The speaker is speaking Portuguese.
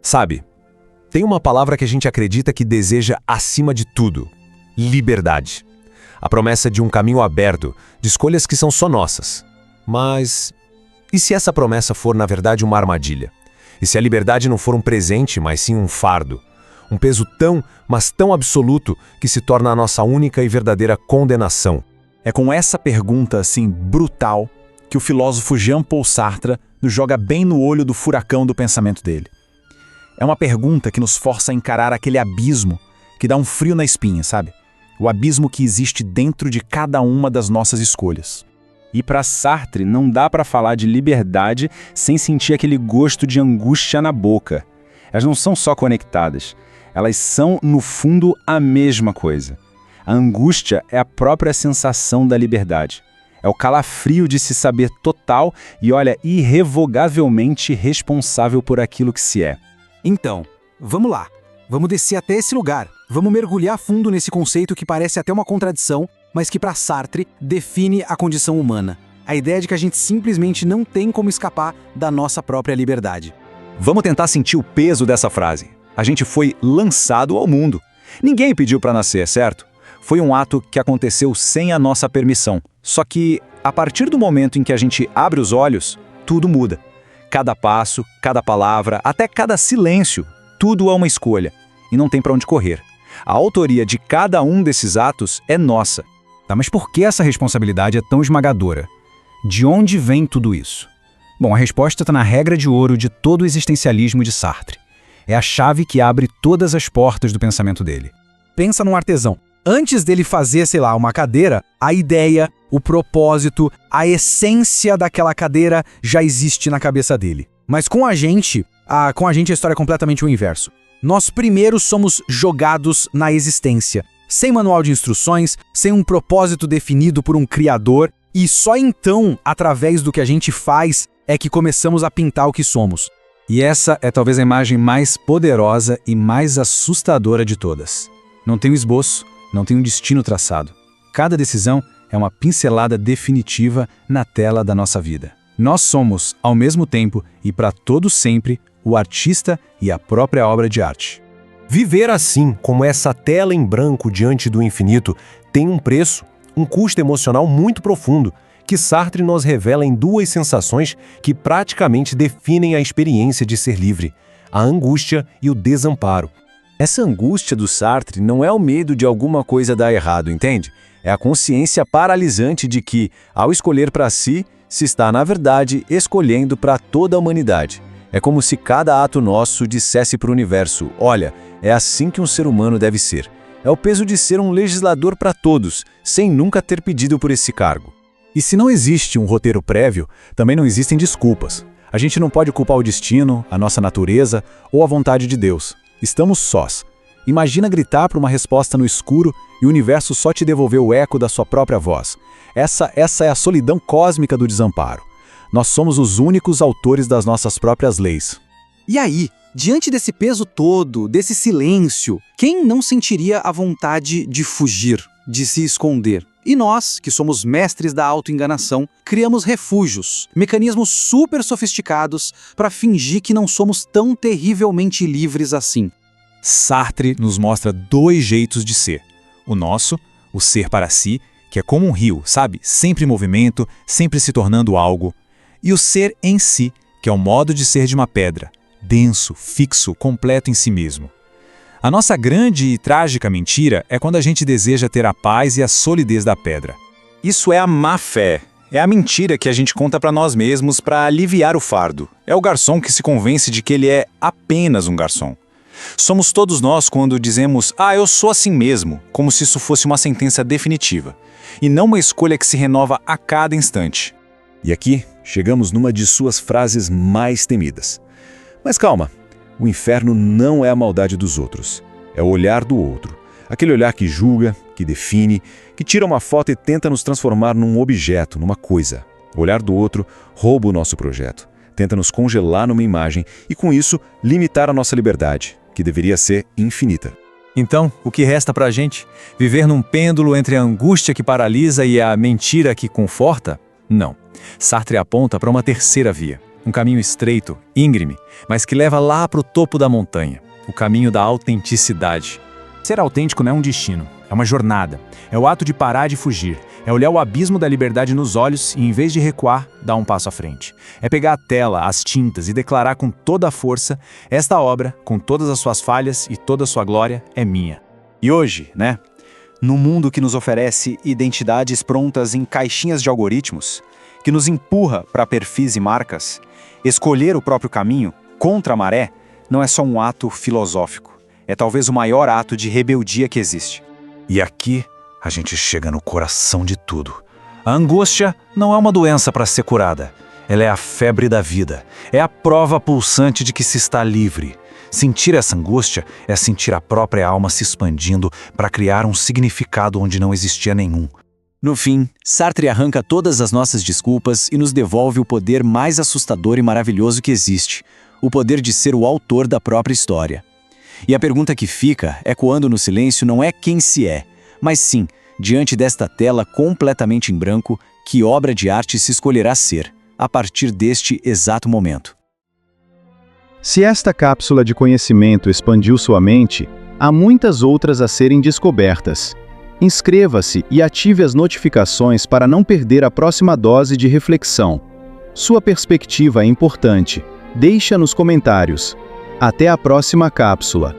Sabe, tem uma palavra que a gente acredita que deseja acima de tudo: liberdade. A promessa de um caminho aberto, de escolhas que são só nossas. Mas e se essa promessa for, na verdade, uma armadilha? E se a liberdade não for um presente, mas sim um fardo? Um peso tão, mas tão absoluto que se torna a nossa única e verdadeira condenação. É com essa pergunta, assim, brutal, que o filósofo Jean-Paul Sartre nos joga bem no olho do furacão do pensamento dele. É uma pergunta que nos força a encarar aquele abismo que dá um frio na espinha, sabe? O abismo que existe dentro de cada uma das nossas escolhas. E para Sartre, não dá para falar de liberdade sem sentir aquele gosto de angústia na boca. Elas não são só conectadas, elas são, no fundo, a mesma coisa. A angústia é a própria sensação da liberdade. É o calafrio de se saber total e, olha, irrevogavelmente responsável por aquilo que se é. Então, vamos lá. Vamos descer até esse lugar. Vamos mergulhar fundo nesse conceito que parece até uma contradição, mas que para Sartre define a condição humana. A ideia de que a gente simplesmente não tem como escapar da nossa própria liberdade. Vamos tentar sentir o peso dessa frase. A gente foi lançado ao mundo. Ninguém pediu para nascer, certo? Foi um ato que aconteceu sem a nossa permissão. Só que, a partir do momento em que a gente abre os olhos, tudo muda. Cada passo, cada palavra, até cada silêncio, tudo é uma escolha. E não tem para onde correr. A autoria de cada um desses atos é nossa. Tá, mas por que essa responsabilidade é tão esmagadora? De onde vem tudo isso? Bom, a resposta está na regra de ouro de todo o existencialismo de Sartre. É a chave que abre todas as portas do pensamento dele. Pensa num artesão. Antes dele fazer, sei lá, uma cadeira, a ideia, o propósito, a essência daquela cadeira já existe na cabeça dele. Mas com a gente a história é completamente o inverso. Nós primeiro somos jogados na existência, sem manual de instruções, sem um propósito definido por um criador, e só então, através do que a gente faz, é que começamos a pintar o que somos. E essa é talvez a imagem mais poderosa e mais assustadora de todas. Não tem um esboço, não tem um destino traçado. Cada decisão é uma pincelada definitiva na tela da nossa vida. Nós somos, ao mesmo tempo e para todo sempre, o artista e a própria obra de arte. Viver assim, como essa tela em branco diante do infinito, tem um preço, um custo emocional muito profundo, que Sartre nos revela em duas sensações que praticamente definem a experiência de ser livre: a angústia e o desamparo. Essa angústia do Sartre não é o medo de alguma coisa dar errado, entende? É a consciência paralisante de que, ao escolher para si, se está, na verdade, escolhendo para toda a humanidade. É como se cada ato nosso dissesse para o universo: olha, é assim que um ser humano deve ser. É o peso de ser um legislador para todos, sem nunca ter pedido por esse cargo. E se não existe um roteiro prévio, também não existem desculpas. A gente não pode culpar o destino, a nossa natureza ou a vontade de Deus. Estamos sós. Imagina gritar para uma resposta no escuro e o universo só te devolver o eco da sua própria voz. Essa é a solidão cósmica do desamparo. Nós somos os únicos autores das nossas próprias leis. E aí, diante desse peso todo, desse silêncio, quem não sentiria a vontade de fugir, de se esconder? E nós, que somos mestres da autoenganação, criamos refúgios, mecanismos super sofisticados para fingir que não somos tão terrivelmente livres assim. Sartre nos mostra dois jeitos de ser. O nosso, o ser para si, que é como um rio, sabe? Sempre em movimento, sempre se tornando algo. E o ser em si, que é o modo de ser de uma pedra, denso, fixo, completo em si mesmo. A nossa grande e trágica mentira é quando a gente deseja ter a paz e a solidez da pedra. Isso é a má-fé. É a mentira que a gente conta para nós mesmos para aliviar o fardo. É o garçom que se convence de que ele é apenas um garçom. Somos todos nós quando dizemos: eu sou assim mesmo, como se isso fosse uma sentença definitiva, e não uma escolha que se renova a cada instante. E aqui chegamos numa de suas frases mais temidas. Mas calma, o inferno não é a maldade dos outros, é o olhar do outro. Aquele olhar que julga, que define, que tira uma foto e tenta nos transformar num objeto, numa coisa. O olhar do outro rouba o nosso projeto, tenta nos congelar numa imagem e, com isso, limitar a nossa liberdade, que deveria ser infinita. Então, o que resta pra gente? Viver num pêndulo entre a angústia que paralisa e a mentira que conforta? Não. Sartre aponta para uma terceira via. Um caminho estreito, íngreme, mas que leva lá para o topo da montanha. O caminho da autenticidade. Ser autêntico não é um destino, é uma jornada. É o ato de parar de fugir. É olhar o abismo da liberdade nos olhos e, em vez de recuar, dar um passo à frente. É pegar a tela, as tintas e declarar com toda a força: esta obra, com todas as suas falhas e toda a sua glória, é minha. E hoje, né? No mundo que nos oferece identidades prontas em caixinhas de algoritmos, que nos empurra para perfis e marcas, escolher o próprio caminho, contra a maré, não é só um ato filosófico. É talvez o maior ato de rebeldia que existe. E aqui a gente chega no coração de tudo. A angústia não é uma doença para ser curada. Ela é a febre da vida. É a prova pulsante de que se está livre. Sentir essa angústia é sentir a própria alma se expandindo para criar um significado onde não existia nenhum. No fim, Sartre arranca todas as nossas desculpas e nos devolve o poder mais assustador e maravilhoso que existe: o poder de ser o autor da própria história. E a pergunta que fica, ecoando no silêncio, não é quem se é, mas sim, diante desta tela completamente em branco, que obra de arte se escolherá ser, a partir deste exato momento. Se esta cápsula de conhecimento expandiu sua mente, há muitas outras a serem descobertas. Inscreva-se e ative as notificações para não perder a próxima dose de reflexão. Sua perspectiva é importante. Deixa nos comentários. Até a próxima cápsula.